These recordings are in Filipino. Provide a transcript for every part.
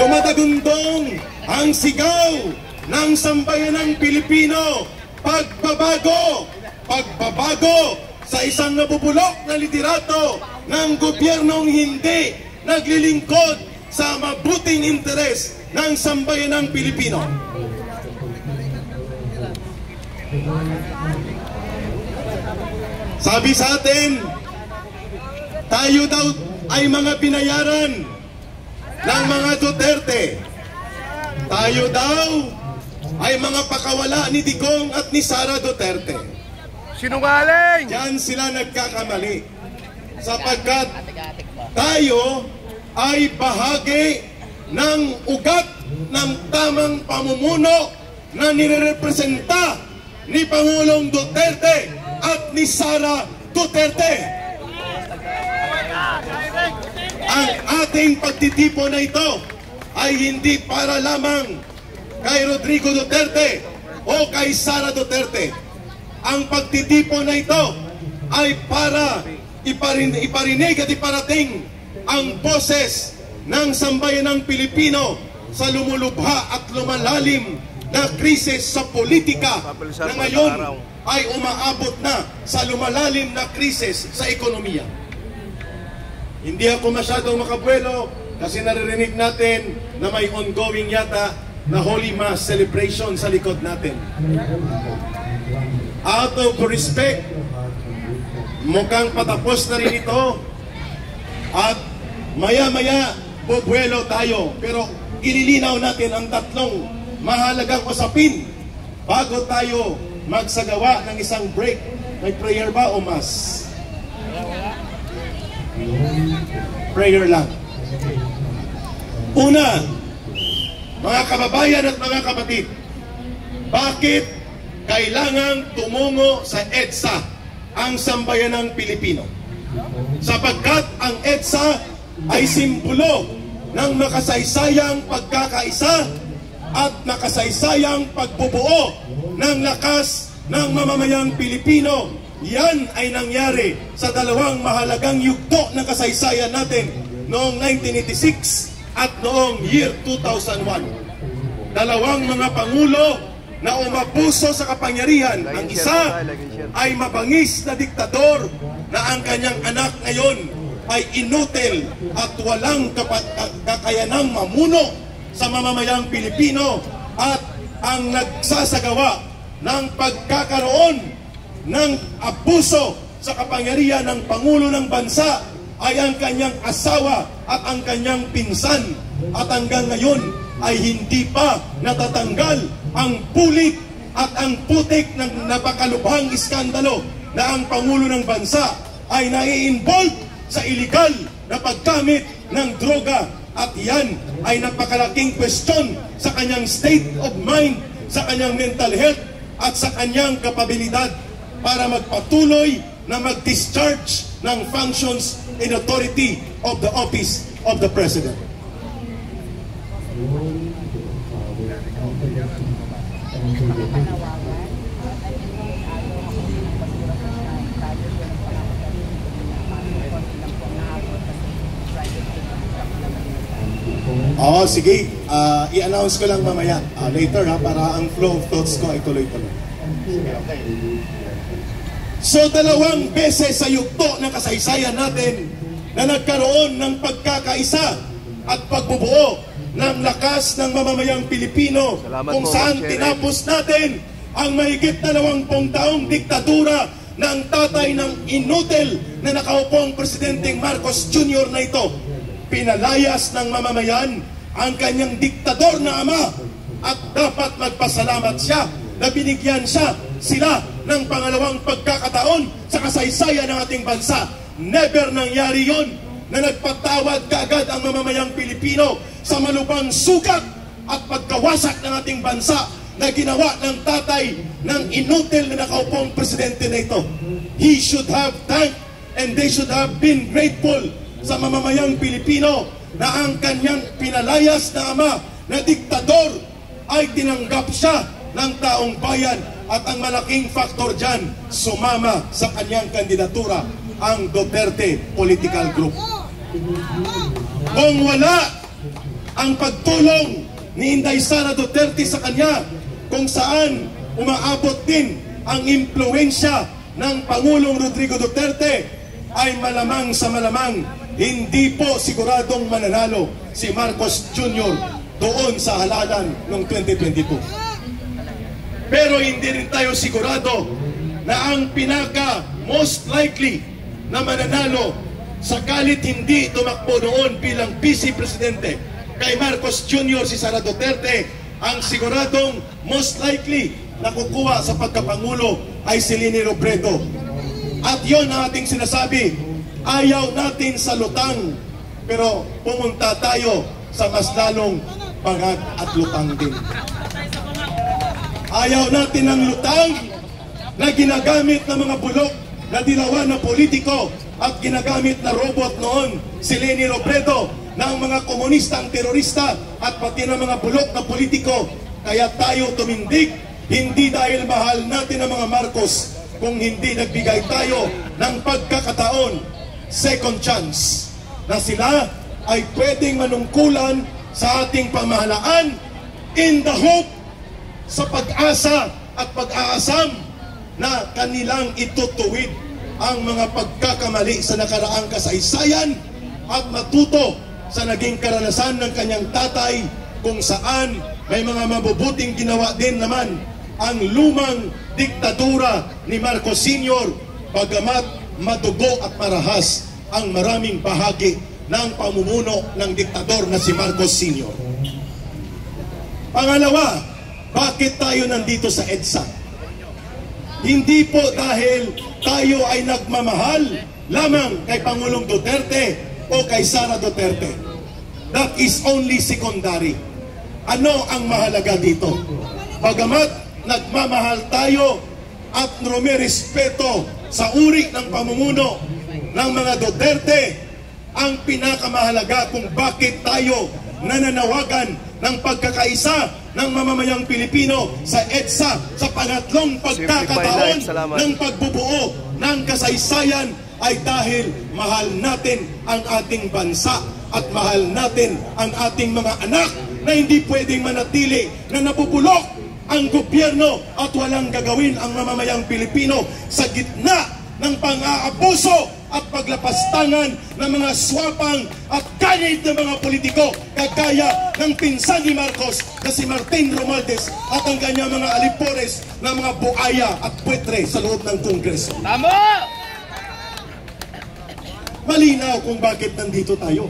dumadagundong ang sigaw ng sambayanang Pilipino, pagbabago! Pagbabago sa isang nabubulok na liderato ng gobyernong hindi naglilingkod sa mabuting interes ng sambayanang Pilipino. Sabi sa atin, tayo daw ay mga binayaran ng mga Duterte. Tayo daw ay mga pakawala ni Digong at ni Sara Duterte. Sinungaling! Diyan sila nagkakamali. Sapagkat tayo ay bahagi ng ugat ng tamang pamumuno na nirerepresenta ni Pangulong Duterte at ni Sara Duterte. Ang ating pagtitipon na ito ay hindi para lamang kay Rodrigo Duterte o kay Sara Duterte. Ang pagtitipon na ito ay para iparinig at iparating ang boses ng sambayanang Pilipino sa lumulubha at lumalalim na krisis sa politika na ngayon ay umaabot na sa lumalalim na krisis sa ekonomiya. Hindi ako masyadong makabuelo kasi naririnig natin na may ongoing yata na Holy Mass celebration sa likod natin. Out of respect, mukhang patapos na rin ito at maya-maya bubuelo tayo, pero ililinaw natin ang tatlong mahalagang usapin bago tayo magsagawa ng isang break. May prayer ba o mass? Prayer lang. Una, mga kababayan at mga kapatid, bakit kailangang tumungo sa EDSA ang sambayanang Pilipino? Sapagkat ang EDSA ay simbolo ng makasaysayang pagkakaisa at makasaysayang pagbubuo ng lakas ng mamamayang Pilipino. Yan ay nangyari sa dalawang mahalagang yugto ng kasaysayan natin noong 1986 at noong year 2001. Dalawang mga pangulo na umabuso sa kapangyarihan. Ang isa ay mabangis na diktador na ang kanyang anak ngayon ay inutil at walang kakayanang mamuno sa mamamayang Pilipino at ang nagsasagawa ng pagkakaroon ng abuso sa kapangyarihan ng Pangulo ng Bansa ay ang kanyang asawa at ang kanyang pinsan, at hanggang ngayon ay hindi pa natatanggal ang pulik at ang putik ng napakalubhang iskandalo na ang Pangulo ng Bansa ay nai-involve sa illegal na paggamit ng droga, at yan ay napakalaking question sa kanyang state of mind, sa kanyang mental health at sa kanyang kapabilidad para magpatuloy na mag-discharge ng functions and authority of the office of the President. Oh, sige. I-announce ko lang mamaya. Later para ang flow of thoughts ko ay tuloy-tuloy. So, dalawang beses sa yugto ng kasaysayan natin na nagkaroon ng pagkakaisa at pagbubuo ng lakas ng mamamayang Pilipino, kung saan tinapos natin ang mahigit 20 taong diktadura ng tatay ng inutil na nakaupong Presidenteng Marcos Jr. na ito. Pinalayas ng mamamayan ang kanyang diktador na ama, at dapat magpasalamat siya na binigyan sila ng pangalawang pagkakataon sa kasaysayan ng ating bansa. Never nangyari yon na nagpatawad kaagad ang mamamayang Pilipino sa malubhang sugat at pagkawasak ng ating bansa na ginawa ng tatay ng inutil na nakaupong presidente na ito. He should have thanked and they should have been grateful sa mamamayang Pilipino na ang kanyang pinalayas na ama na diktador ay tinanggap siya ng taong bayan, at ang malaking faktor dyan, sumama sa kanyang kandidatura ang Duterte Political Group. Kung wala ang pagtulong ni Inday Sara Duterte sa kanya, kung saan umaabot din ang impluensya ng Pangulong Rodrigo Duterte, ay malamang sa malamang hindi po siguradong mananalo si Marcos Jr. doon sa halalan noong 2022. Pero hindi rin tayo sigurado na ang pinaka most likely na mananalo sakalit hindi tumakbo noon bilang Vice Presidente kay Marcos Jr. si Sara Duterte, ang siguradong most likely na kukuha sa pagkapangulo ay si Leni Robredo. At yon ang ating sinasabi, ayaw natin sa lutang, pero pumunta tayo sa mas lalong pangag at lutang din. Ayaw natin ng lutang na ginagamit ng mga bulok na dilawan na politiko at ginagamit na robot noon si Leni Robredo ng mga komunistang terorista at pati ng mga bulok na politiko. Kaya tayo tumindig, hindi dahil mahal natin ang mga Marcos, kung hindi nagbigay tayo ng pagkakataon, second chance, na sila ay pwedeng manungkulan sa ating pamahalaan in the hope, sa pag-asa at pag-aasam na kanilang itutuwid ang mga pagkakamali sa nakaraang kasaysayan at matuto sa naging karanasan ng kanyang tatay, kung saan may mga mabubuting ginawa din naman ang lumang diktadura ni Marcos Sr. bagamat madugo at marahas ang maraming bahagi ng pamumuno ng diktador na si Marcos Sr. Pangalawa, bakit tayo nandito sa EDSA? Hindi po dahil tayo ay nagmamahal lamang kay Pangulong Duterte o kay Sara Duterte. That is only secondary. Ano ang mahalaga dito? Bagamat nagmamahal tayo at rumirespeto sa uri ng pamumuno ng mga Duterte, ang pinakamahalaga kung bakit tayo nananawagan ng pagkakaisa ng mamamayang Pilipino sa EDSA sa pangatlong pagkakataon ng pagbubuo ng kasaysayan ay dahil mahal natin ang ating bansa at mahal natin ang ating mga anak na hindi pwedeng manatili na nabubulok ang gobyerno at walang gagawin ang mamamayang Pilipino sa gitna ng pang-aabuso at paglapastangan ng mga swapang at ganit ng mga politiko kagaya ng pinsan ni Marcos na si Martin Romualdez at ang kanyang mga alipores na mga buaya at puwetre sa loob ng Kongreso. Tama! Malinaw kung bakit nandito tayo.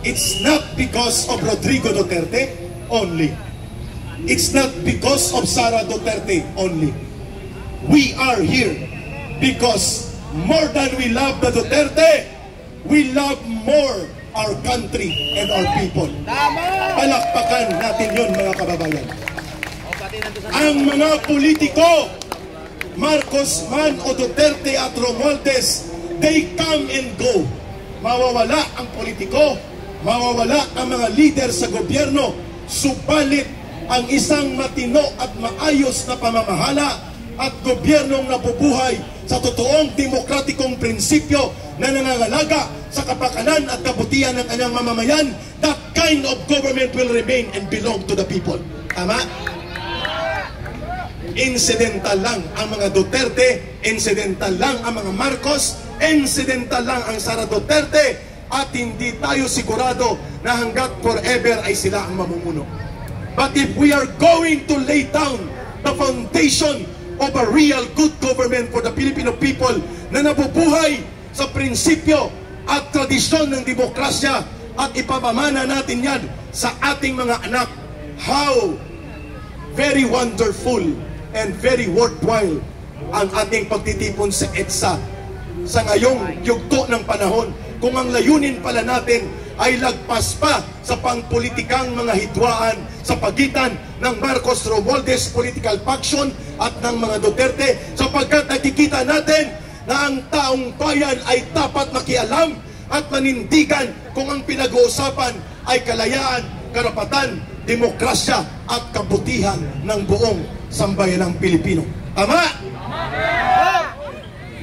It's not because of Rodrigo Duterte only. It's not because of Sara Duterte only. We are here because more than we love the Duterte, we love more our country and our people. Palakpakan natin yun, mga kababayan. Ang mga politiko, Marcos man o Duterte at Romualdez, they come and go. Mawawala ang politiko, mawawala ang mga leader sa gobyerno, subalit ang isang matino at maayos na pamamahala at gobyernong nabubuhay sa totoong demokratikong prinsipyo na nangangalaga sa kapakanan at kabutihan ng kanyang mamamayan, that kind of government will remain and belong to the people. Tama? Incidental lang ang mga Duterte, incidental lang ang mga Marcos, incidental lang ang Sara Duterte, at hindi tayo sigurado na hanggat forever ay sila ang mamumuno. But if we are going to lay down the foundation of a real good government for the Filipino people na nabubuhay sa prinsipyo at tradisyon ng demokrasya at ipamamana natin yan sa ating mga anak, how very wonderful and very worthwhile ang ating pagtitipon sa EDSA sa ngayong yugto ng panahon, kung ang layunin pala natin ay lagpas pa sa pangpolitikang mga hidwaan sa pagitan ng Marcos Romualdez political faction at ng mga Duterte, sapagkat nakikita natin na ang taong bayan ay dapat makialam at manindigan kung ang pinag-uusapan ay kalayaan, karapatan, demokrasya at kabutihan ng buong sambayanang Pilipino. Tama?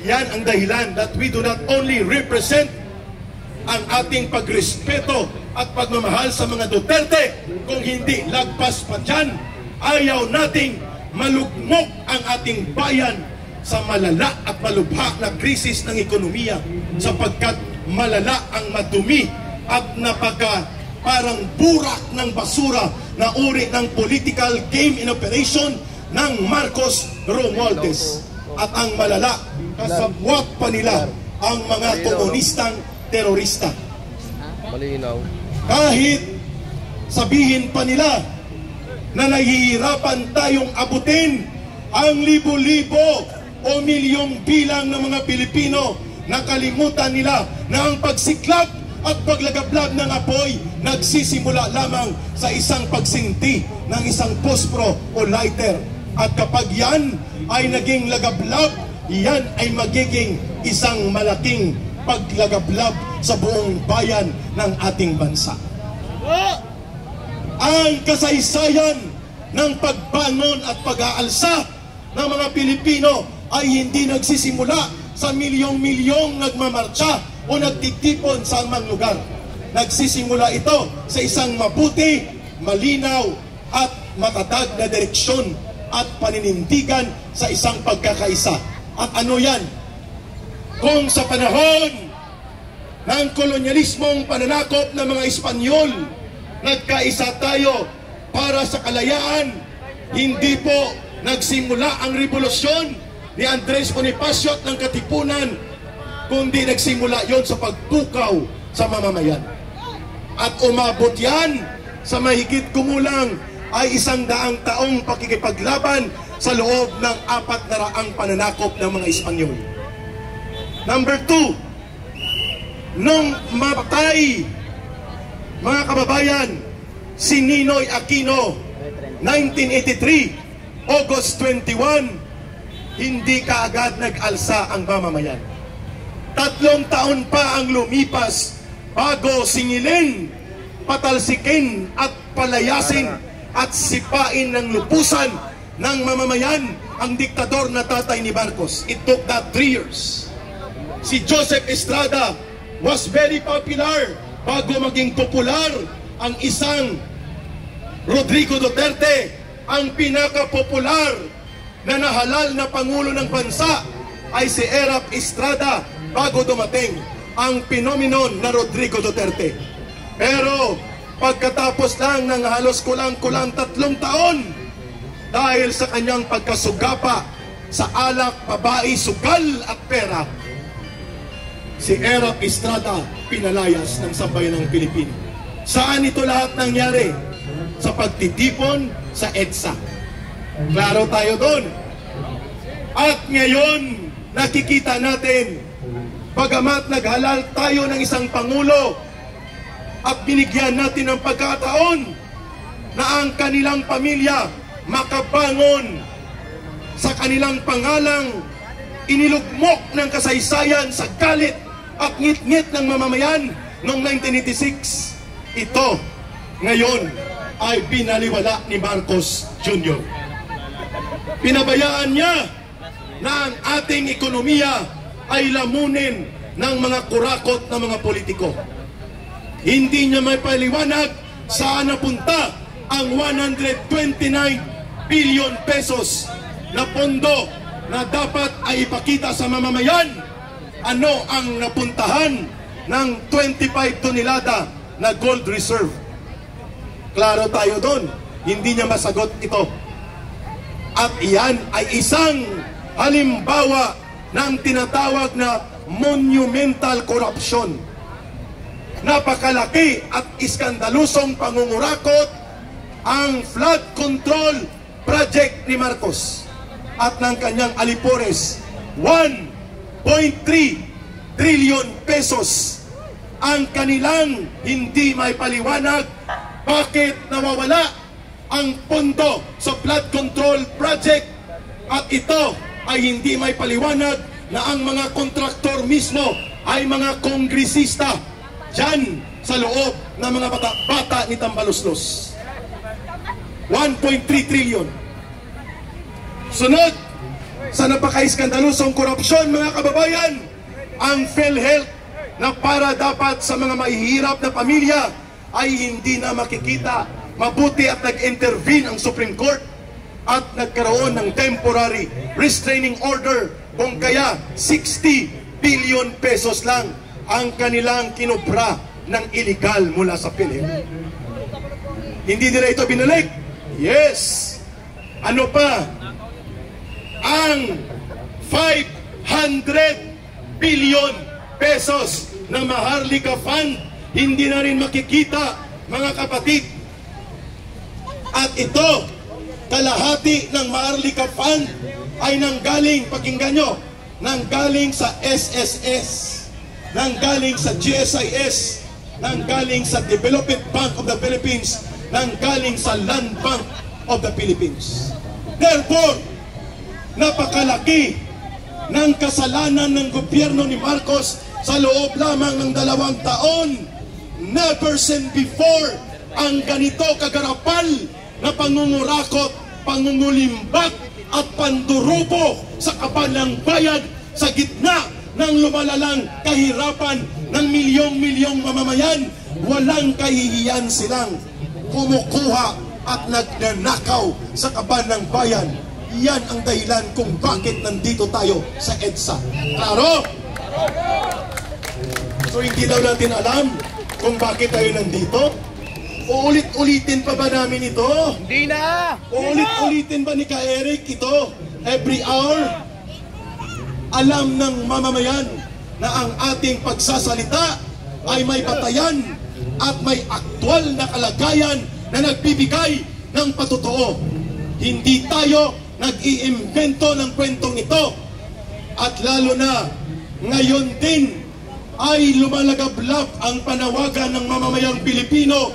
Yan ang dahilan that we do not only represent ang ating pagrespeto at pagmamahal sa mga Duterte. Kung hindi lagpas pa dyan, ayaw nating malugmok ang ating bayan sa malala at malubha na krisis ng ekonomiya, sapagkat malala ang madumi at parang burak ng basura na uri ng political game in operation ng Marcos Romualdez. At ang malala, kasabwat pa nila ang mga komunistang terorista. Malinaw. Kahit sabihin pa nila na nahihirapan tayong abutin ang libo-libo o milyong bilang ng mga Pilipino, nakalimutan nila na ang pagsiklab at paglagablab ng apoy nagsisimula lamang sa isang pagsinti ng isang pospro o lighter. At kapag yan ay naging lagablab, yan ay magiging isang malaking paglagablab sa buong bayan ng ating bansa. Ang kasaysayan ng pagbangon at pag-aalsa ng mga Pilipino ay hindi nagsisimula sa milyong-milyong nagmamarcha o nagtitipon sa amang lugar. Nagsisimula ito sa isang mabuti, malinaw at matatag na direksyon at paninindigan sa isang pagkakaisa. At ano yan? Kung sa panahon ng kolonyalismong pananakop ng mga Espanyol, nagkaisa tayo para sa kalayaan, hindi po nagsimula ang revolusyon ni Andres Bonifacio at ng Katipunan, kundi nagsimula yon sa pagpukaw sa mamamayan. At umabot yan sa mahigit kumulang ay 100 taong pakikipaglaban sa loob ng 400 pananakop ng mga Espanyol. Number 2, nung mapatay, mga kababayan, si Ninoy Aquino, 1983, August 21, hindi kaagad nag-alsa ang mamamayan. 3 taon pa ang lumipas bago singilin, patalsikin at palayasin at sipain ng lupusan ng mamamayan ang diktador na tatay ni Marcos. It took that 3 years. Si Joseph Estrada was very popular bago maging popular ang isang Rodrigo Duterte. Ang pinaka-popular na nahalal na Pangulo ng bansa ay si Erap Estrada bago dumating ang phenomenon na Rodrigo Duterte. Pero pagkatapos lang ng halos kulang-kulang 3 taon, dahil sa kanyang pagkasugapa sa alak, babae, sugal at pera, si Erap Estrada pinalayas ng sambayan ng Pilipino. Saan ito lahat nangyari? Sa pagtitipon sa EDSA. Klaro tayo doon. At ngayon, nakikita natin, bagamat naghalal tayo ng isang Pangulo at binigyan natin ng pagkataon na ang kanilang pamilya makabangon sa kanilang pangalang, inilugmok ng kasaysayan sa galit at ngit-ngit ng mamamayan noong 1986. Ito, ngayon, ay binaliwala ni Marcos Jr. Pinabayaan niya na ang ating ekonomiya ay lamunin ng mga kurakot na mga politiko. Hindi niya may paliwanag saan napunta ang 129 billion pesos na pondo na dapat ay ipakita sa mamamayan. Ano ang napuntahan ng 25 tonelada na gold reserve? Klaro tayo doon. Hindi niya masagot ito. At iyan ay isang halimbawa ng tinatawag na monumental corruption. Napakalaki at iskandalusong pangungurakot ang flood control project ni Marcos at ng kanyang alipores. 1.3 trillion pesos ang kanilang hindi may paliwanag bakit nawawala ang pondo sa flood control project, at ito ay hindi may paliwanag na ang mga kontraktor mismo ay mga kongresista dyan sa loob ng mga bata ni Tambaloslos. 1.3 trillion. Sunod sa napaka-iskandalusong korupsyon, mga kababayan, ang PhilHealth na para dapat sa mga mahihirap na pamilya ay hindi na makikita. Mabuti at nag-intervene ang Supreme Court at nagkaroon ng temporary restraining order, kung kaya 60 billion pesos lang ang kanilang kinubra ng illegal mula sa PhilHealth. Hindi nila ito binalik. Yes. Ano pa? Ang 500 billion pesos na Maharlika Fund, hindi na rin makikita, mga kapatid. At ito, kalahati ng Maharlika Fund ay nanggaling, pakinggan nyo, nanggaling sa SSS, nanggaling sa GSIS, nanggaling sa Development Bank of the Philippines, nanggaling sa Land Bank of the Philippines. Therefore, napakalaki ng kasalanan ng gobyerno ni Marcos sa loob lamang ng 2 taon. Never seen before ang ganito kagarapal na pangungurakot, pangungulimbak at pandurubo sa kaban ng bayan sa gitna ng lumalalang kahirapan ng milyong-milyong mamamayan. Walang kahihiyan silang kumukuha at nagnanakaw sa kaban ng bayan. Yan ang dahilan kung bakit nandito tayo sa EDSA. Klaro? So hindi daw natin alam kung bakit tayo nandito? Uulit-ulitin pa ba namin ito? Hindi na! Uulit-ulitin ba ni Ka Eric ito? Every hour? Alam ng mamamayan na ang ating pagsasalita ay may batayan at may aktwal na kalagayan na nagbibigay ng patotoo. Hindi tayo nag-iimbento ng kwentong ito. At lalo na ngayon din ay lumalagablab ang panawagan ng mamamayang Pilipino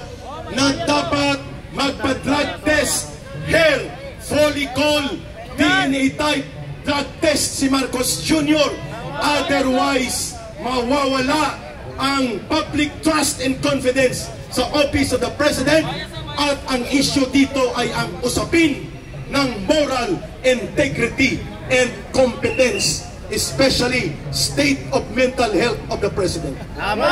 na dapat magpa-drug test, hair follicle DNA type drug test si Marcos Jr. Otherwise, mawawala ang public trust and confidence sa Office of the President, at ang issue dito ay ang usapin ng moral integrity and competence, especially state of mental health of the President. Tama!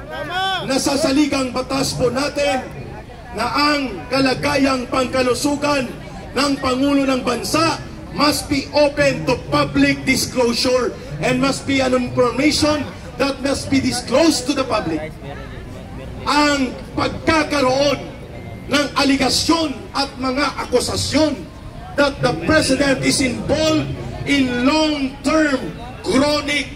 Tama! Nasasaligang batas po natin na ang kalagayang pangkalusugan ng Pangulo ng Bansa must be open to public disclosure and must be an information that must be disclosed to the public. Ang pagkakaroon ng aligasyon at mga akusasyon that the President is involved in long-term, chronic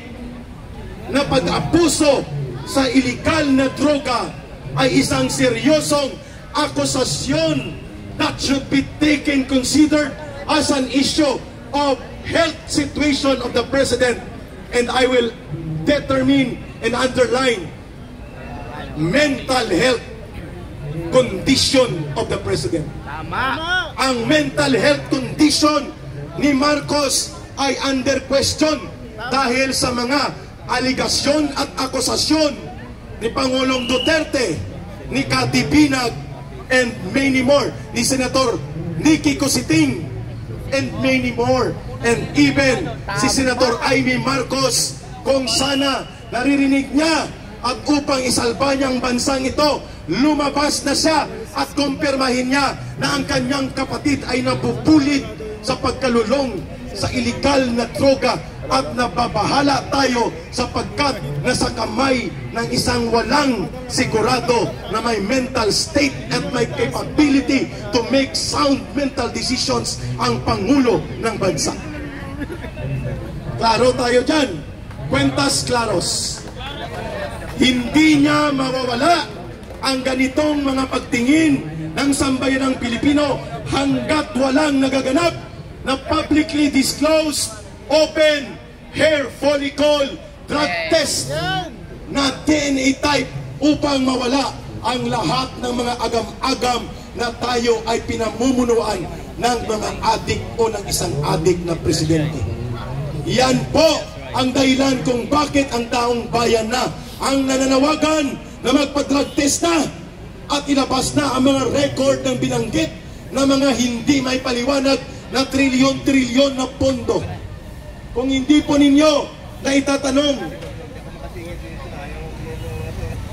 na pag-abuso sa illegal na droga ay isang seryosong akusasyon that should be taken considered as an issue of health situation of the President. And I will determine and underline mental health condition of the President. Tama! Ang mental health condition ni Marcos ay under question dahil sa mga aligasyon at akusasyon ni Pangulong Duterte, ni Cathy Binag, and many more, ni Senator Nicky Cositing, and many more, and even si Senator Amy Marcos. Kung sana naririnig niya at upang isalba niyang bansang ito, lumabas na siya at kumpirmahin niya na ang kanyang kapatid ay napupulit sa pagkalulong sa illegal na droga, at nababahala tayo sapagkat nasa kamay ng isang walang sigurado na may mental state at may capability to make sound mental decisions ang Pangulo ng Bansa. Klaro tayo dyan. Kwentas klaros. Hindi niya mawawala ang ganitong mga pagtingin ng sambayan ng Pilipino hanggat walang nagaganap na publicly disclosed, open hair follicle drug test na DNA type upang mawala ang lahat ng mga agam-agam na tayo ay pinamumunuan ng mga adik o ng isang adik na presidente. Yan po ang dahilan kung bakit ang taong bayan na ang nananawagan na magpa-drug test na at ilabas na ang mga record ng binanggit na mga hindi may paliwanag na trilyon-trilyon na pondo. Kung hindi po ninyo na itatanong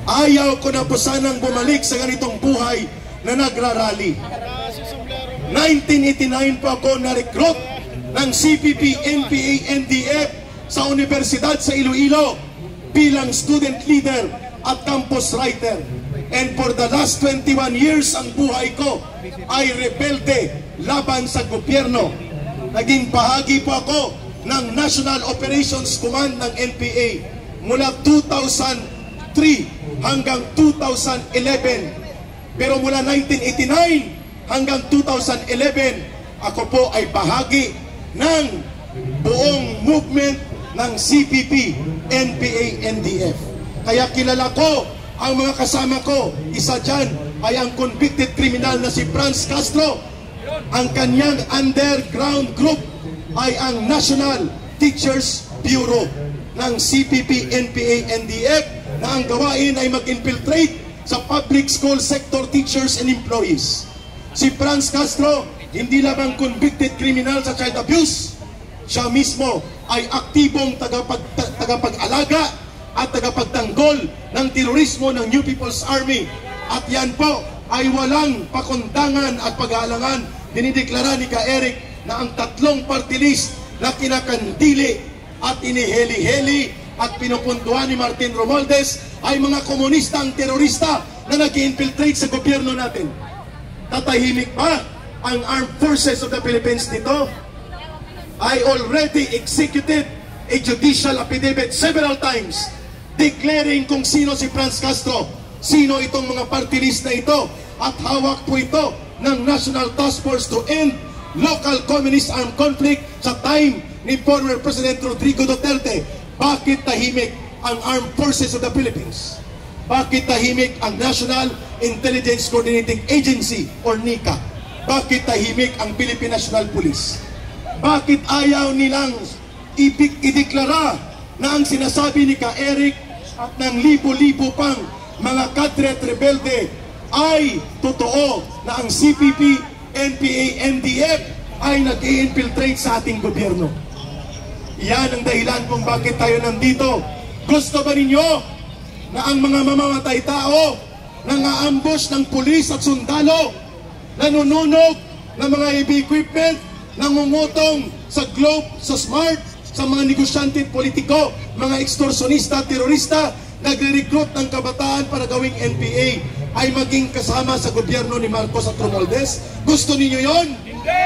Ayaw ko na po sanang bumalik sa ganitong buhay na nagrarally. 1989 po ako na-recruit ng CPP, NPA, NDF sa Universidad sa Iloilo bilang student leader at campus writer. And for the last 21 years, ang buhay ko ay rebelde laban sa gobyerno. Naging bahagi po ako ng National Operations Command ng NPA mula 2003 hanggang 2011. Pero mula 1989 hanggang 2011, ako po ay bahagi ng buong movement ng CPP, NPA, NDF. Kaya kilala ko ang mga kasama ko. Isa dyan ay ang convicted criminal na si Franz Castro. Ang kanyang underground group ay ang National Teachers Bureau ng CPP, NPA, NDF na ang gawain ay mag-infiltrate sa public school sector teachers and employees. Si Franz Castro, hindi lamang convicted criminal sa child abuse, siya mismo ay aktibong tagapag-alaga at tagapagtanggol ng terorismo ng New People's Army. At yan po ay walang pakundangan at pag-aalangan. Dinideklara ni Ka-Eric na ang tatlong party list na kinakandili at iniheli-heli at pinupuntuhan ni Martin Romualdez ay mga komunistang terorista na nag-infiltrate sa gobyerno natin. Tatahimik ba ang Armed Forces of the Philippines nito? I already executed a judicial affidavit several times declaring kung sino si Franz Castro, sino itong mga party list na ito, at hawak po ito ng National Task Force to End Local Communist Armed Conflict sa time ni former President Rodrigo Duterte. Bakit tahimik ang Armed Forces of the Philippines? Bakit tahimik ang National Intelligence Coordinating Agency or NICA? Bakit tahimik ang Philippine National Police? Bakit ayaw nilang ideklara na ang sinasabi ni Ka-Eric at ng libo-libo pang mga kadre at rebelde ay totoo, na ang CPP, NPA, NDF ay nag-i-infiltrate sa ating gobyerno? Yan ang dahilan kung bakit tayo nandito. Gusto ba ninyo na ang mga mamamatay tao, nang-aambush ng pulis at sundalo, nanununog ng mga heavy equipment, nangungutong sa Globe, sa Smart, sa mga negosyante politiko, mga ekstorsionista, terorista, nagre-recruit ng kabataan para gawing NPA, ay maging kasama sa gobyerno ni Marcos at Romualdez? Gusto ninyo yon? Hindi!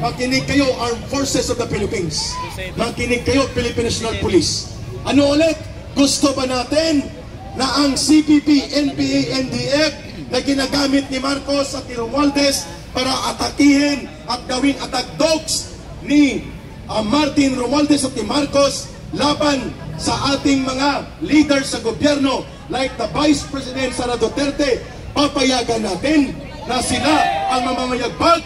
Makinig kayo, Armed Forces of the Philippines. Makinig kayo, Philippine National Police. Ano ulit? Gusto ba natin na ang CPP, NPA, NDF na ginagamit ni Marcos at ni Romualdez para atakihin at gawing attack dogs ni Martin Romualdez at ni Marcos laban sa ating mga leaders sa gobyerno like the Vice President Sara Duterte? Papayagan natin na sila ang mamamayagpag?